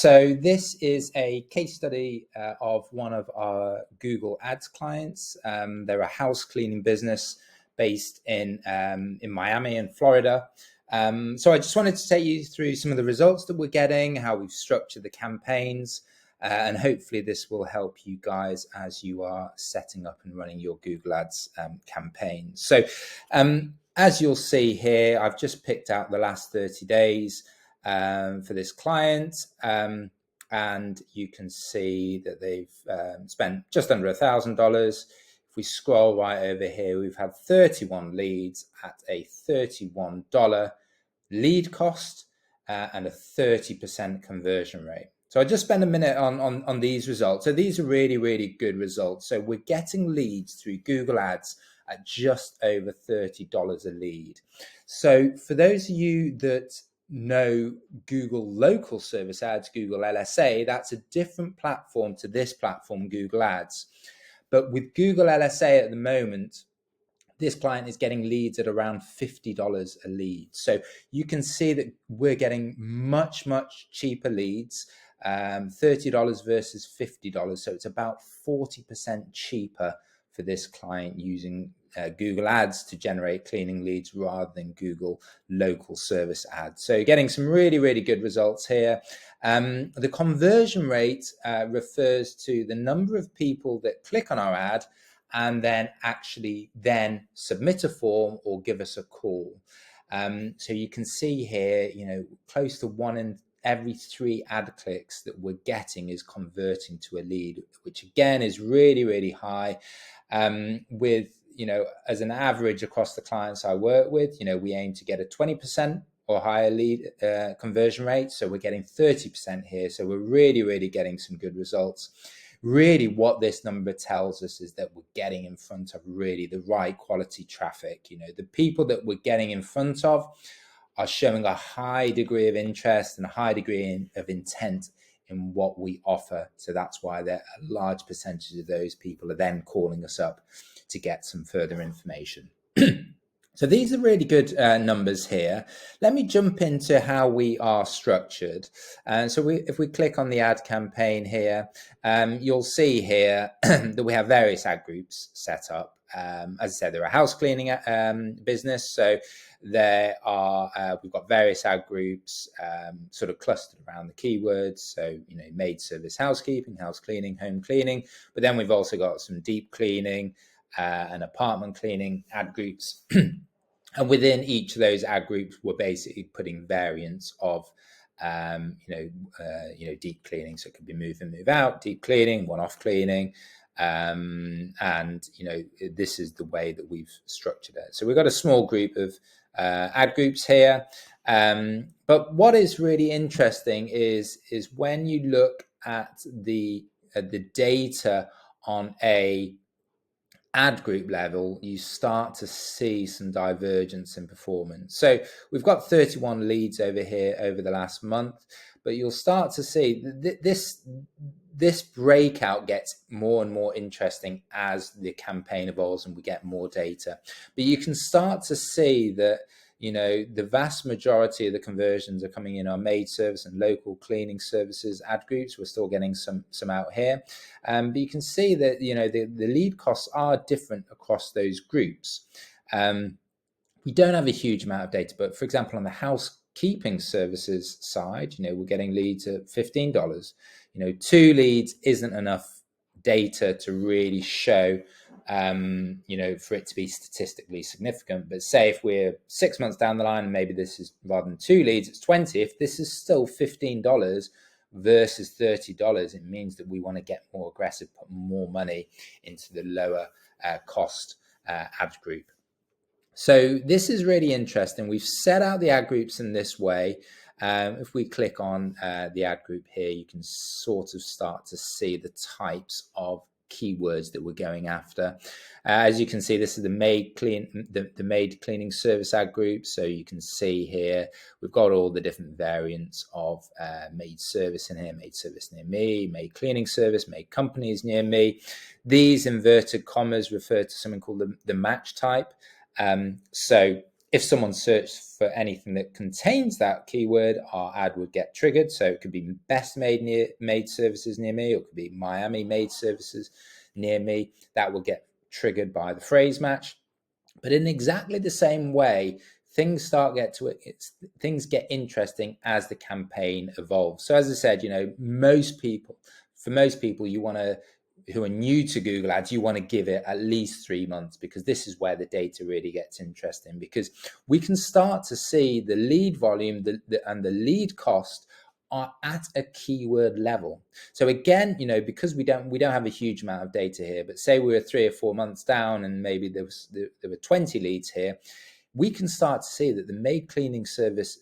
So this is a case study of one of our Google Ads clients. They're a house cleaning business based in Miami and Florida. So I just wanted to take you through some of the results that we're getting, how we've structured the campaigns, and hopefully this will help you guys as you are setting up and running your Google Ads campaigns. So as you'll see here, I've just picked out the last 30 days for this client, and you can see that they've spent just under $1,000. If we scroll right over here, we've had 31 leads at a $31 lead cost and a 30% conversion rate. So I just spend a minute on these results. So these are really, really good results. So we're getting leads through Google Ads at just over $30 a lead. So for those of you that know Google local service ads, Google LSA, that's a different platform to this platform, Google Ads. But with Google LSA at the moment, this client is getting leads at around $50 a lead. So you can see that we're getting much, much cheaper leads, $30 versus $50. So it's about 40% cheaper for this client using Google Ads to generate cleaning leads rather than Google local service ads. So getting some really, really good results here. The conversion rate refers to the number of people that click on our ad and then actually then submit a form or give us a call. So you can see here, close to 1 in every 3 ad clicks that we're getting is converting to a lead, which again is really, really high. With, as an average across the clients I work with, we aim to get a 20% or higher lead conversion rate. So we're getting 30% here. So we're really, really getting some good results. Really what this number tells us is that we're getting in front of really the right quality traffic. The people that we're getting in front of are showing a high degree of interest and a high degree of intent in what we offer. So that's why a large percentage of those people are then calling us up to get some further information. So these are really good numbers here. Let me jump into how we are structured. And so if we click on the ad campaign here, you'll see here that we have various ad groups set up. As I said, they're a house cleaning business. So we've got various ad groups sort of clustered around the keywords. So, maid service housekeeping, house cleaning, home cleaning. But then we've also got some deep cleaning and apartment cleaning ad groups. And within each of those ad groups, we're basically putting variants of, deep cleaning. So it could be move in, move out, deep cleaning, one-off cleaning. This is the way that we've structured it. So we've got a small group of ad groups here. But what is really interesting is when you look at the data on a ad group level, you start to see some divergence in performance. So we've got 31 leads over here over the last month, but you'll start to see this breakout gets more and more interesting as the campaign evolves and we get more data. But you can start to see that the vast majority of the conversions are coming in our maid service and local cleaning services ad groups. We're still getting some out here. But you can see that, the lead costs are different across those groups. We don't have a huge amount of data, but for example, on the housekeeping services side, we're getting leads at $15. 2 leads isn't enough data to really show for it to be statistically significant. But say if we're 6 months down the line and maybe this is rather than 2 leads, it's 20. If this is still $15 versus $30, it means that we want to get more aggressive, put more money into the lower cost ad group. So this is really interesting. We've set out the ad groups in this way. If we click on the ad group here, you can sort of start to see the types of keywords that we're going after. As you can see, this is the maid cleaning service ad group. So you can see here we've got all the different variants of maid service in here: maid service near me, maid cleaning service, maid companies near me. These inverted commas refer to something called the match type. So If someone searched for anything that contains that keyword, our ad would get triggered. So it could be best maid services near me, or it could be Miami maid services near me. That will get triggered by the phrase match. But in exactly the same way, things get interesting as the campaign evolves. So as I said, most people, who are new to Google Ads, you want to give it at least 3 months, because this is where the data really gets interesting, because we can start to see the lead volume and the lead cost are at a keyword level. So again, because we don't have a huge amount of data here, but say we were 3 or 4 months down and maybe there were 20 leads here, we can start to see that the maid cleaning service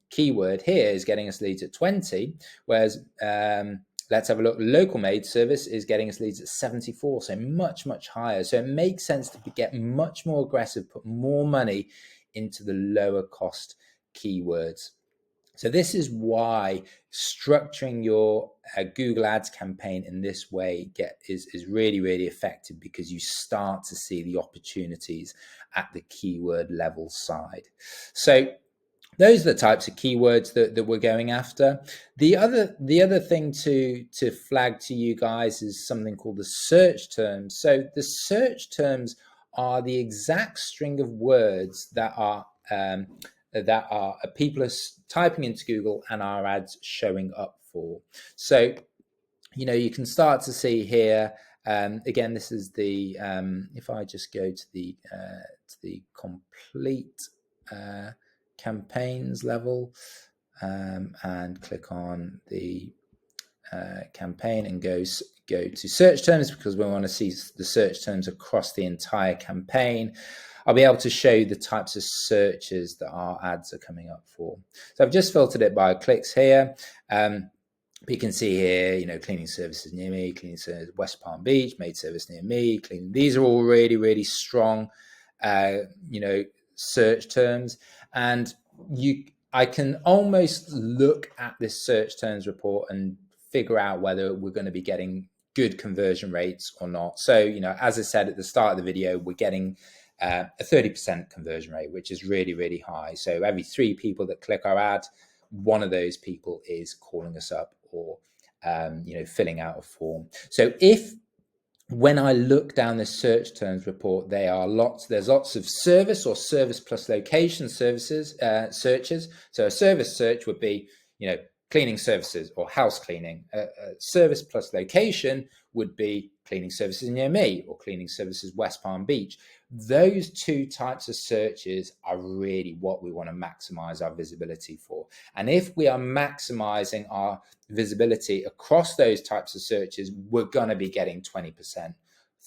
keyword here is getting us leads at 20, whereas let's have a look. Local maid service is getting us leads at 74, so much, much higher. So it makes sense to get much more aggressive, put more money into the lower cost keywords. So this is why structuring your Google Ads campaign in this way is really, really effective, because you start to see the opportunities at the keyword level side. So those are the types of keywords that we're going after. The other thing to flag to you guys is something called the search terms. So the search terms are the exact string of words that people are typing into Google and our ads showing up for. So you can start to see here. Again, this is the if I just go to the complete campaigns level and click on the campaign and go to search terms, because we want to see the search terms across the entire campaign, I'll be able to show you the types of searches that our ads are coming up for. So I've just filtered it by clicks here. You can see here, cleaning services near me, cleaning service West Palm Beach, maid service near me, cleaning. These are all really, really strong, search terms. And I can almost look at this search terms report and figure out whether we're going to be getting good conversion rates or not. So, as I said at the start of the video, we're getting a 30% conversion rate, which is really, really high. So every 3 people that click our ad, one of those people is calling us up or filling out a form. So when I look down the search terms report, there's lots of service or service plus location searches. So a service search would be cleaning services or house cleaning. Service plus location would be cleaning services near me or cleaning services West Palm Beach. Those 2 types of searches are really what we want to maximize our visibility for. And if we are maximizing our visibility across those types of searches, we're going to be getting 20%,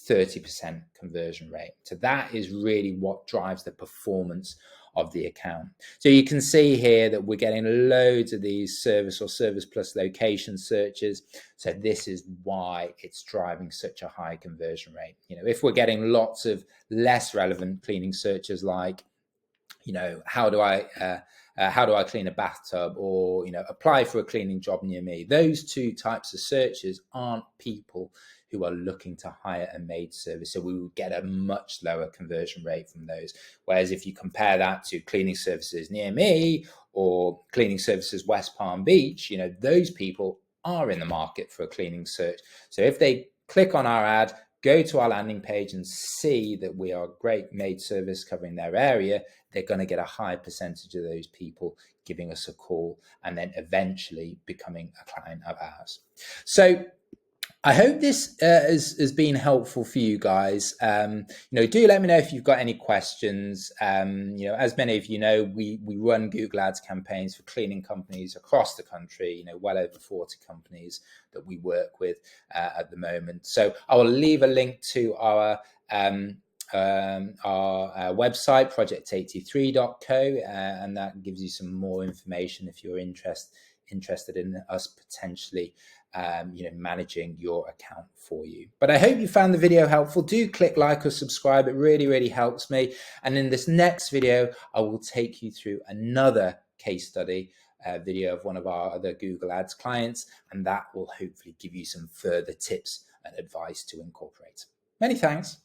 30% conversion rate. So that is really what drives the performance of the account. So you can see here that we're getting loads of these service or service plus location searches. So this is why it's driving such a high conversion rate. If we're getting lots of less relevant cleaning searches like, how do I clean a bathtub, or apply for a cleaning job near me, those 2 types of searches aren't people who are looking to hire a maid service. So we will get a much lower conversion rate from those. Whereas if you compare that to cleaning services near me or cleaning services West Palm Beach, those people are in the market for a cleaning search. So if they click on our ad, go to our landing page and see that we are a great maid service covering their area, they're going to get a high percentage of those people giving us a call and then eventually becoming a client of ours. So I hope this has been helpful for you guys. Do let me know if you've got any questions. As many of you know, we run Google Ads campaigns for cleaning companies across the country, well over 40 companies that we work with at the moment. So I will leave a link to our website, project83.co, and that gives you some more information if you're interested in us potentially managing your account for you. But I hope you found the video helpful. Do click like or subscribe. It really, really helps me. And in this next video, I will take you through another case study video of one of our other Google Ads clients, and that will hopefully give you some further tips and advice to incorporate. Many thanks.